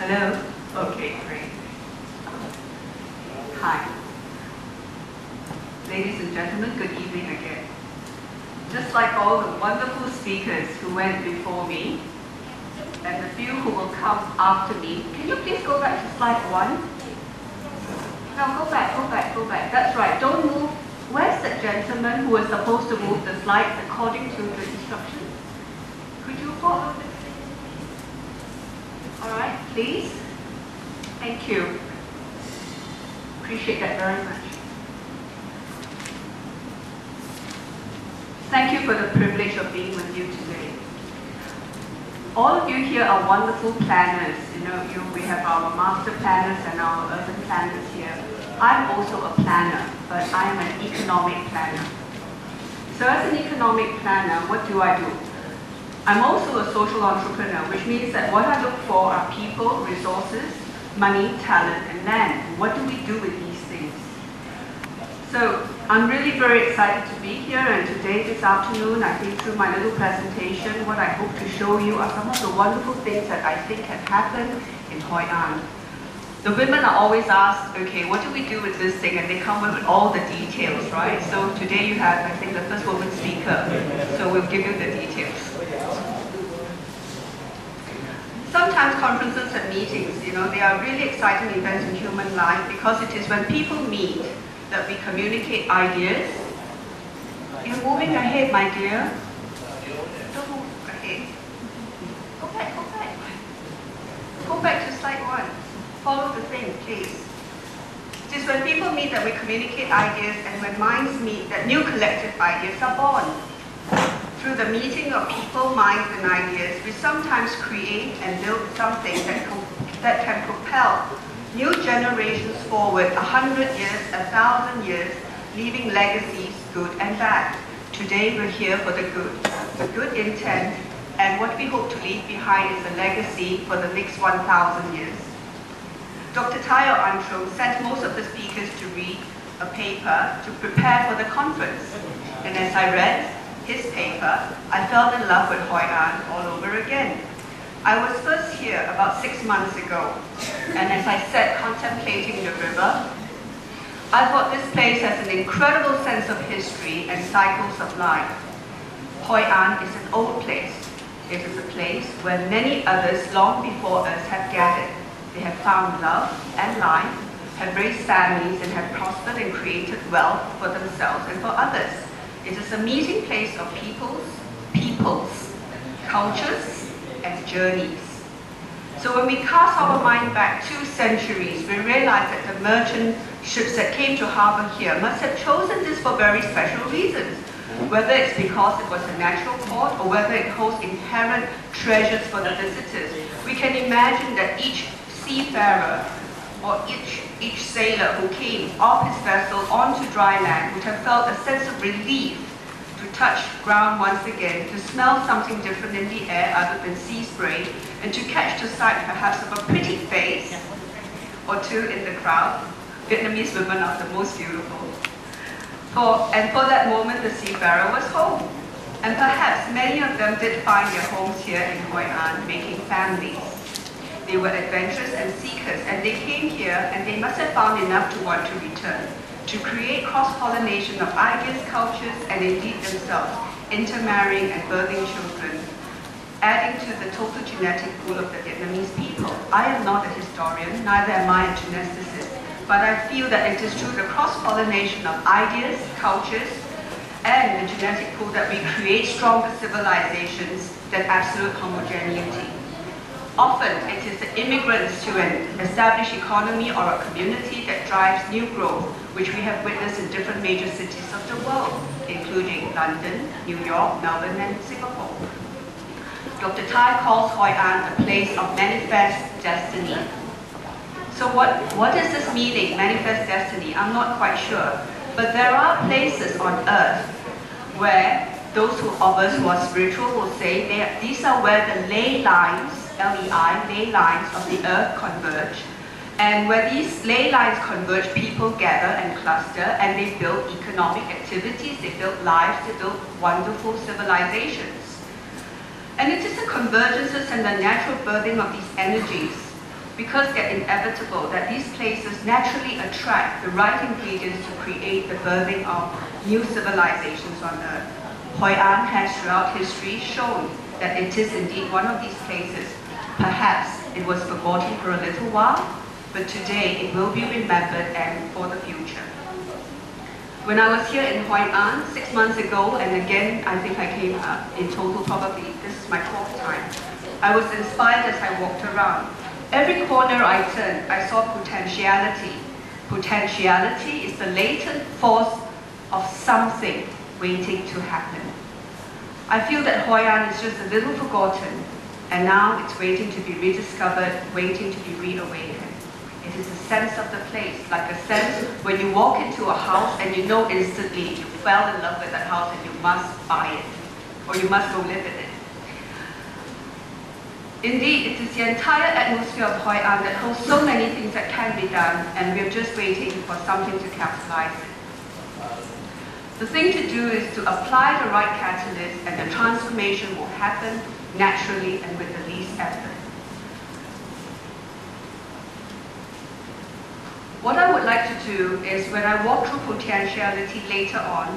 Hello? Okay, great. Hi. Ladies and gentlemen, good evening again. Just like all the wonderful speakers who went before me, and the few who will come after me, can you please go back to slide 1? No, go back, go back, go back. That's right, don't move. Where's the gentleman who was supposed to move the slides according to the instructions? Could you follow this? All right, please. Thank you. Appreciate that very much. Thank you for the privilege of being with you today. All of you here are wonderful planners. We have our master planners and our urban planners here. I'm also a planner, but I'm an economic planner. So as an economic planner, what do? I'm also a social entrepreneur, which means that what I look for are people, resources, money, talent, and land. What do we do with these things? So I'm really very excited to be here, and today, this afternoon, I think through my little presentation, what I hope to show you are some of the wonderful things that I think have happened in Hoi An. The women are always asked, okay, what do we do with this thing? And they come up with all the details, right? So today you have, I think, the first woman speaker. So we'll give you the details. Sometimes conferences and meetings, they are really exciting events in human life because it is when people meet that we communicate ideas. You're moving ahead, my dear. Don't move ahead. Go back, go back. Go back to slide 1. Follow the thing, please. It is when people meet that we communicate ideas, and when minds meet that new collective ideas are born. Through the meeting of people, minds, and ideas, we sometimes create and build something that can propel new generations forward 100 years, 1,000 years, leaving legacies, good and bad. Today we're here for the good intent, and what we hope to leave behind is a legacy for the next 1,000 years. Dr. Tayo Antrum sent most of the speakers to read a paper to prepare for the conference. And as I read his paper, I fell in love with Hoi An all over again. I was first here about 6 months ago, and as I sat contemplating the river, I thought this place has an incredible sense of history and cycles of life. Hoi An is an old place. It is a place where many others long before us have gathered. They have found love and life, have raised families, and have prospered and created wealth for themselves and for others. It is a meeting place of peoples, cultures, and journeys. So when we cast our mind back 2 centuries, we realize that the merchant ships that came to harbor here must have chosen this for very special reasons. Whether it's because it was a natural port or whether it holds inherent treasures for the visitors, we can imagine that each seafarer or each sailor who came off his vessel onto dry land would have felt a sense of relief to touch ground once again, to smell something different in the air other than sea spray, and to catch the sight perhaps of a pretty face or 2 in the crowd. Vietnamese women are the most beautiful. And for that moment, the seafarer was home. And perhaps many of them did find their homes here in Hoi An, making families. They were adventurous and seekers, and they came here, and they must have found enough to want to return, to create cross-pollination of ideas, cultures, and indeed themselves, intermarrying and birthing children, adding to the total genetic pool of the Vietnamese people. I am not a historian, neither am I a geneticist, but I feel that it is through the cross-pollination of ideas, cultures, and the genetic pool that we create stronger civilizations than absolute homogeneity. Often, it is the immigrants to an established economy or a community that drives new growth, which we have witnessed in different major cities of the world, including London, New York, Melbourne, and Singapore. Dr. Tai calls Hoi An a place of manifest destiny. So what is this meaning, manifest destiny? I'm not quite sure. But there are places on earth where those of us who are spiritual will say these are where the ley lines, L-E-I, ley lines of the earth converge. And where these ley lines converge, people gather and cluster, and they build economic activities, they build lives, they build wonderful civilizations. And it is the convergences and the natural birthing of these energies because they're inevitable, that these places naturally attract the right ingredients to create the birthing of new civilizations on Earth. Hoi An has throughout history shown that it is indeed one of these places. Perhaps it was forgotten for a little while, but today it will be remembered and for the future. When I was here in Hoi An 6 months ago, and again I think I came in total probably, this is my 4th time, I was inspired as I walked around. Every corner I turned, I saw potentiality. Potentiality is the latent force of something waiting to happen. I feel that Hoi An is just a little forgotten, and now it's waiting to be rediscovered, waiting to be reawakened. It is a sense of the place, like a sense when you walk into a house and you know instantly you fell in love with that house and you must buy it, or you must go live in it. Indeed, it is the entire atmosphere of Hoi An that holds so many things that can be done, and we're just waiting for something to capitalize it. The thing to do is to apply the right catalyst, and the transformation will happen naturally and with the least effort. What I would like to do is, when I walk through potentiality later on,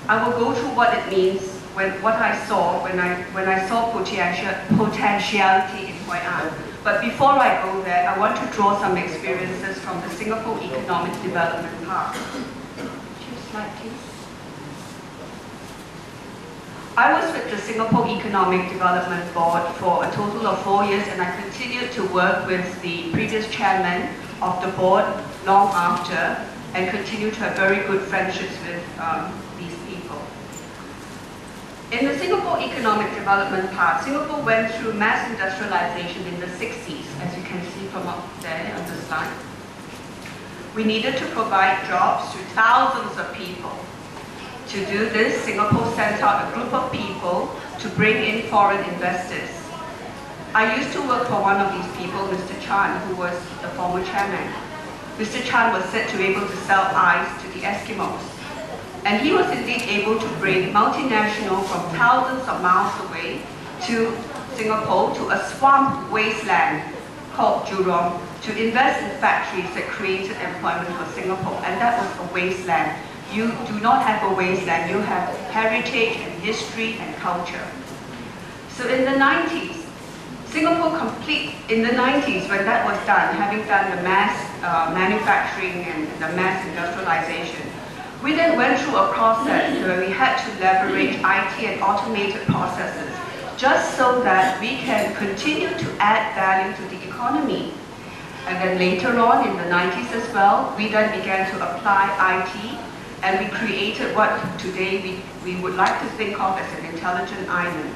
I will go through what it means, what I saw when I saw potentiality in Hoi An. But before I go there, I want to draw some experiences from the Singapore Economic Development Park. Slide, please. I was with the Singapore Economic Development Board for a total of 4 years, and I continued to work with the previous chairman of the board long after, and continue to have very good friendships with these people. In the Singapore Economic Development Park, Singapore went through mass industrialization in the 60s, as you can see from up there on the slide. We needed to provide jobs to thousands of people. To do this, Singapore sent out a group of people to bring in foreign investors. I used to work for one of these people, Mr. Chan, who was the former chairman. Mr. Chan was said to be able to sell ice to the Eskimos. And he was indeed able to bring multinationals from thousands of miles away to Singapore, to a swamp wasteland called Jurong, to invest in factories that created employment for Singapore. And that was a wasteland. You do not have a wasteland, you have heritage and history and culture. So in the 90s, Singapore in the 90s, when that was done, having done the mass manufacturing and the mass industrialization, we then went through a process where we had to leverage IT and automated processes just so that we can continue to add value to the economy. And then later on in the 90s as well, we then began to apply IT, and we created what today we would like to think of as an intelligent island.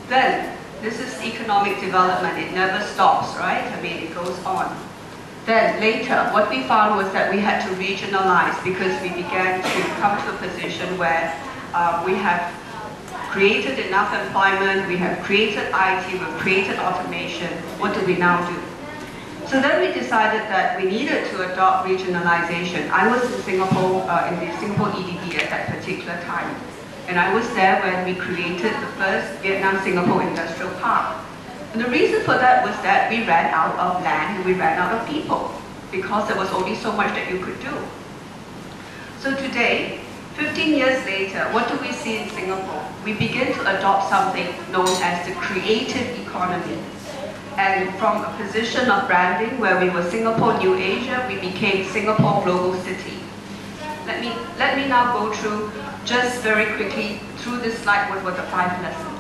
Then, this is economic development. It never stops, right? I mean, it goes on. Then later, what we found was that we had to regionalize, because we began to come to a position where we have created enough employment, we have created IT, we've created automation. What do we now do? So then we decided that we needed to adopt regionalization. I was in Singapore, in the Singapore EDB at that particular time. And I was there when we created the first Vietnam-Singapore Industrial Park. And the reason for that was that we ran out of land and we ran out of people, because there was only so much that you could do. So today, 15 years later, what do we see in Singapore? We begin to adopt something known as the creative economy. And from a position of branding where we were Singapore New Asia, we became Singapore Global City. Let me now go through, just very quickly, through this slide, what were the 5 lessons.